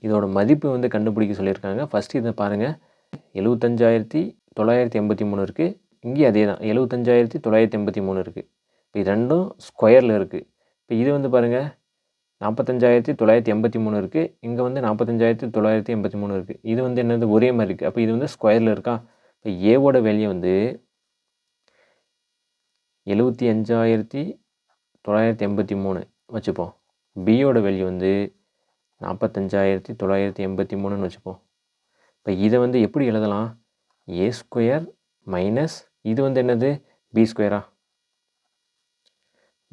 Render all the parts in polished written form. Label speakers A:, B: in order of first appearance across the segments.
A: இதோட மதிப்பு வந்து கண்டுபிடிக்க சொல்லியிருக்காங்க. ஃபஸ்ட்டு இதை பாருங்கள், 75,983 இருக்குது. இங்கேயும் அதே தான், 75,983 இருக்குது. இப்போ இது ரெண்டும் ஸ்கொயரில் இருக்குது. இப்போ இது வந்து பாருங்கள், 45,983 இருக்குது. இங்கே வந்து 45,983 இருக்குது. இது வந்து என்னது, ஒரே மாதிரி இருக்குது. அப்போ இது வந்து ஸ்கொயரில் இருக்கா. இப்போ ஏவோட வேல்யூ வந்து 75,983 வச்சுப்போம். பியோட வேல்யூ வந்து 45,983ன்னு வச்சுப்போம். இப்போ இதை வந்து எப்படி எழுதலாம், ஏ ஸ்கொயர் மைனஸ் இது வந்து என்னது, பி ஸ்கொயரா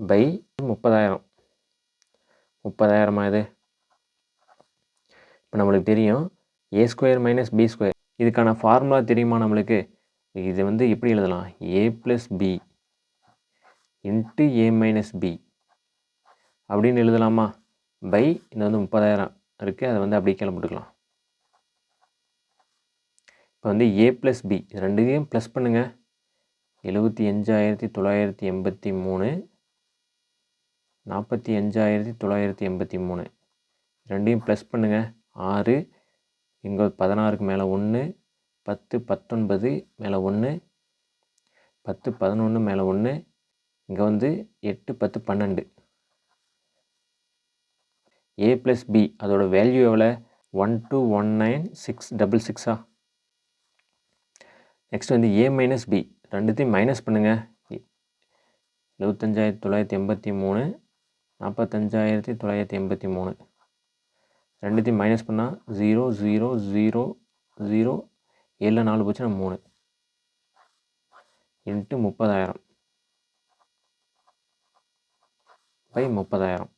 A: பை 30,000. 30,000 இது. இப்போ நம்மளுக்கு தெரியும் ஏ ஸ்கொயர் மைனஸ் பி ஸ்கொயர், இதுக்கான ஃபார்முலா தெரியுமா நம்மளுக்கு. இது வந்து எப்படி எழுதலாம், ஏ ப்ளஸ் பி இன்ட்டு ஏ மைனஸ் பி அப்படின்னு எழுதலாமா. பை இது வந்து 30,000 இருக்குது, அதை வந்து அப்படியே கிளம்பிட்டுக்கலாம். இப்போ வந்து ஏ ப்ளஸ் பி இது ரெண்டையும் ப்ளஸ் பண்ணுங்கள். 75,983 45,983 ரெண்டையும் ப்ளஸ் பண்ணுங்கள். 6 இங்கே 16க்கு மேலே 1, 10 19 மேலே 1, 10 11 மேலே 1, இங்கே வந்து 8 10 12. ஏ ப்ளஸ் பி அதோட வேல்யூ எவ்வளோ, 1219,666. நெக்ஸ்ட் வந்து ஏ மைனஸ் பி ரெண்டுத்தையும் மைனஸ் பண்ணுங்கள். 75,983 45,983 ரெண்டுத்தையும் மைனஸ் பண்ணால் 0 0 0 0 7 4 போச்சுன்னா 3 இன்ட்டு 30,000 பை 30,000.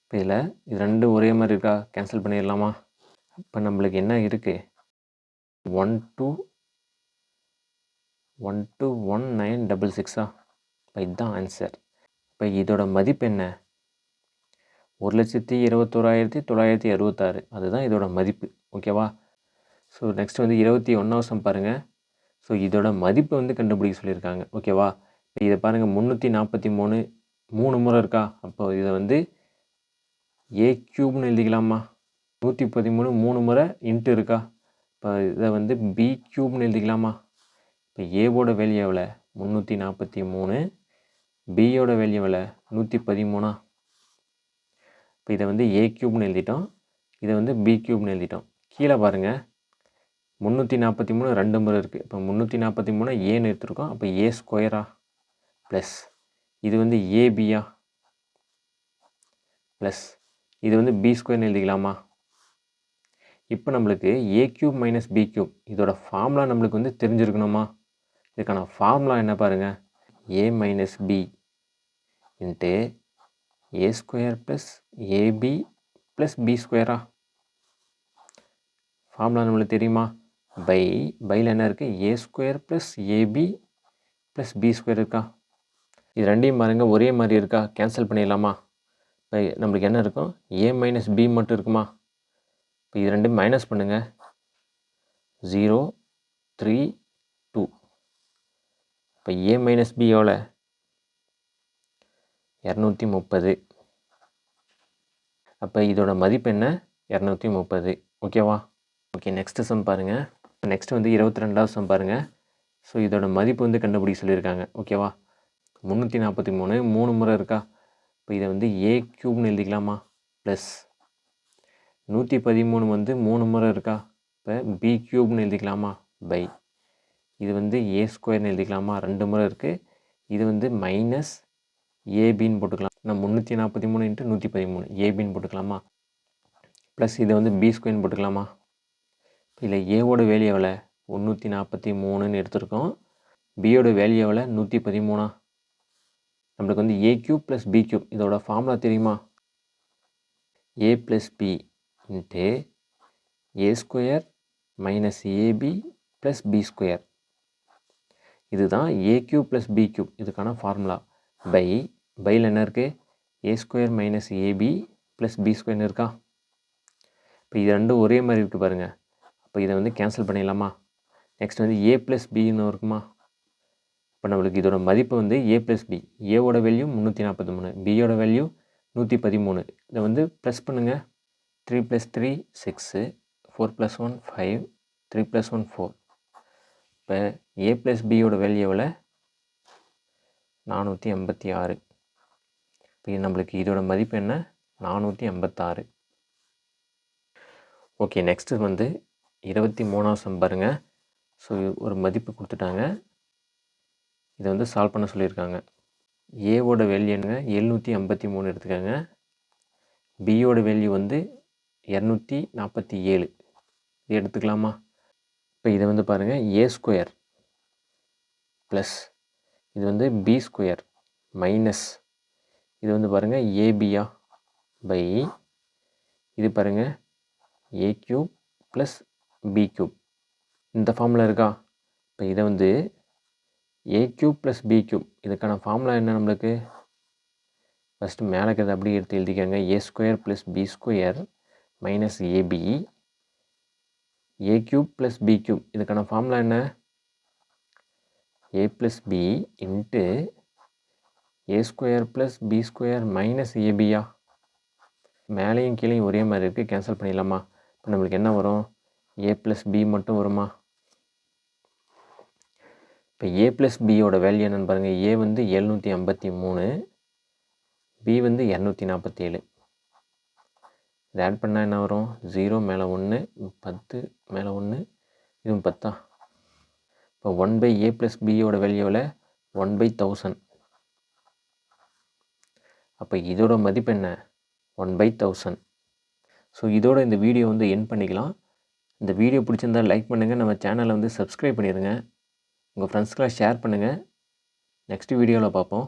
A: இப்போ இதில் இது ரெண்டு ஒரே மாதிரி இருக்கா, கேன்சல் பண்ணிடலாமா. இப்போ நம்மளுக்கு என்ன இருக்குது, 121966. இப்போ இதுதான் ஆன்சர். இப்போ இதோட மதிப்பு என்ன, 1,21,966. அதுதான் இதோட மதிப்பு. ஓகேவா. ஸோ நெக்ஸ்ட் வந்து 21வது பாருங்கள். ஸோ இதோட மதிப்பு வந்து கண்டுபிடிக்க சொல்லியிருக்காங்க. ஓகேவா. இப்போ இதை பாருங்கள், 343 3 முறை இருக்கா. அப்போ இதை வந்து ஏ க்யூப்னு எழுதிக்கலாமா. 113 3 முறை இன்ட்டு இருக்கா. இப்போ இதை வந்து பி க்யூப்னு எழுதிக்கலாமா. இப்போ ஏவோட வேல்யூ எவ்வளோ, 343, பியோட வேல்யூ எவ்வளோ, 113. இப்போ இதை வந்து ஏ க்யூப்னு எழுதிட்டோம், இதை வந்து பி க்யூப்னு எழுதிட்டோம். கீழே பாருங்கள், 343 2 முறை இருக்குது. இப்போ 343 ஏன்னு எடுத்துருக்கோம். அப்போ ஏ ஸ்கொயரா ப்ளஸ் இது வந்து ஏபியா ப்ளஸ் இது வந்து பி ஸ்கொயர்னு எழுதிக்கலாமா. இப்போ நம்மளுக்கு A cube minus B cube இதோட ஃபார்முலா நம்மளுக்கு வந்து தெரிஞ்சிருக்கணுமா. இதுக்கான ஃபார்முலா என்ன பாருங்கள், A minus B into A square plus A B plus B ஸ்கொயரா. ஃபார்முலா நம்மளுக்கு தெரியுமா. பையில் என்ன இருக்குது, A square plus A B plus B square இருக்கா. இது ரெண்டையும் பாருங்கள் ஒரே மாதிரி இருக்கா, கேன்சல் பண்ணிடலாமா. இப்போ நம்மளுக்கு என்ன இருக்கும், ஏ மைனஸ் பி மட்டும் இருக்குமா. இப்போ இது ரெண்டும் மைனஸ் பண்ணுங்கள், 0 3 2. இப்போ ஏ மைனஸ் பி எவ்வளோ, 230. அப்போ இதோட மதிப்பு என்ன, 230. ஓகேவா. ஓகே, நெக்ஸ்ட் சம் பாருங்கள். நெக்ஸ்ட் வந்து 22வது சம் பாருங்கள். ஸோ இதோட மதிப்பு வந்து கண்டுபிடிக்க சொல்லியிருக்காங்க. ஓகேவா. 343 3 முறை இருக்கா. இப்போ இதை வந்து ஏ க்யூப்னு எழுதிக்கலாமா ப்ளஸ் 113 வந்து 3 முறை இருக்கா. இப்போ பி க்யூப்னு எழுதிக்கலாமா பை இது வந்து ஏ ஸ்கொயர்னு எழுதிக்கலாமா, 2 முறை இருக்குது. இது வந்து மைனஸ் ஏபின்னு போட்டுக்கலாம். நான் 343 × 113 ஏபின்னு போட்டுக்கலாமா. ப்ளஸ் இதை வந்து பி ஸ்கொயர்னு போட்டுக்கலாமா. இல்லை ஏவோட வேல்யூ எவ்வளோ, 343ன்னு எடுத்துருக்கோம். பியோட வேல்யூ எவ்வளோ, 113. நம்மளுக்கு வந்து A cube plus B cube இதோட ஃபார்முலா தெரியுமா. A plus B into A square minus A B plus B square. இதுதான் A cube plus B cube இதுக்கான ஃபார்முலா. பையில் என்ன இருக்குது, A square minus A B plus B ஸ்கொயர்னு இருக்கா. இப்போ இது ரெண்டும் ஒரே மாதிரி இருக்குது பாருங்கள். அப்போ இதை வந்து கேன்சல் பண்ணிடலாமா. நெக்ஸ்ட் வந்து ஏ ப்ளஸ் பின்னு இருக்குமா. இப்போ நம்மளுக்கு இதோட மதிப்பு வந்து ஏ ப்ளஸ் பி, ஏவோட வேல்யூ 343, பியோட வேல்யூ 113. இதை வந்து ப்ளஸ் பண்ணுங்கள். 3 + 3 6, 4 + 1 5, 3 + 1 4. இப்போ a + bயோட வேல்யூ எவ்வளோ? 486. இப்போ நம்மளுக்கு இதோட மதிப்பு என்ன? 486. ஓகே, நெக்ஸ்ட்டு வந்து 23ஆம் சம் பாருங்கள். ஸோ ஒரு மதிப்பு கொடுத்துட்டாங்க. இதை வந்து சால்வ் பண்ண சொல்லியிருக்காங்க. ஏவோட வேல்யூ என்னங்க? 753 எடுத்துக்கோங்க. பியோட வேல்யூ வந்து 247. இது எடுத்துக்கலாமா? இப்போ இதை வந்து பாருங்கள், a² ப்ளஸ் இது வந்து b² மைனஸ் இது வந்து பாருங்கள் ஏபியா பை இது பாருங்கள் a³ ப்ளஸ் b³ இந்த ஃபார்முலா இருக்கா? இப்போ இதை வந்து a³ ப்ளஸ் b³ இதுக்கான ஃபார்முலா என்ன நம்மளுக்கு? ஃபஸ்ட்டு மேலே இருக்கிறத அப்படியே எடுத்து எழுதிக்கோங்க. a² plus b² minus AB a³ plus b³ இதுக்கான ஃபார்முலா என்ன? a plus b into a² plus b² minus ஏபியா. மேலேயும் கீழேயும் ஒரே மாதிரி இருக்குது, கேன்சல் பண்ணிடலாமா? இப்போ நம்மளுக்கு என்ன வரும்? a ப்ளஸ் b மட்டும் வருமா? இப்போ a ப்ளஸ் பியோட வேல்யூ என்னென்னு பாருங்கள். a வந்து 753, b வந்து 247. இது ஆட் பண்ணால் என்ன வரும்? 0 மேலே 1, 10 மேலே 1, இதுவும் 10. இப்போ 1/a ப்ளஸ் பியோட வேல்யூவில் 1/1000. அப்போ இதோட மதிப்பு என்ன? 1/1000. ஸோ இதோட இந்த வீடியோ வந்து எண்ட் பண்ணிக்கலாம். இந்த வீடியோ பிடிச்சிருந்தால் லைக் பண்ணுங்கள். நம்ம சேனலை வந்து சப்ஸ்கிரைப் பண்ணிடுங்க. உங்கள் ஃப்ரெண்ட்ஸ்க்கெலாம் ஷேர் பண்ணுங்கள். நெக்ஸ்ட் வீடியோவில் பார்ப்போம்.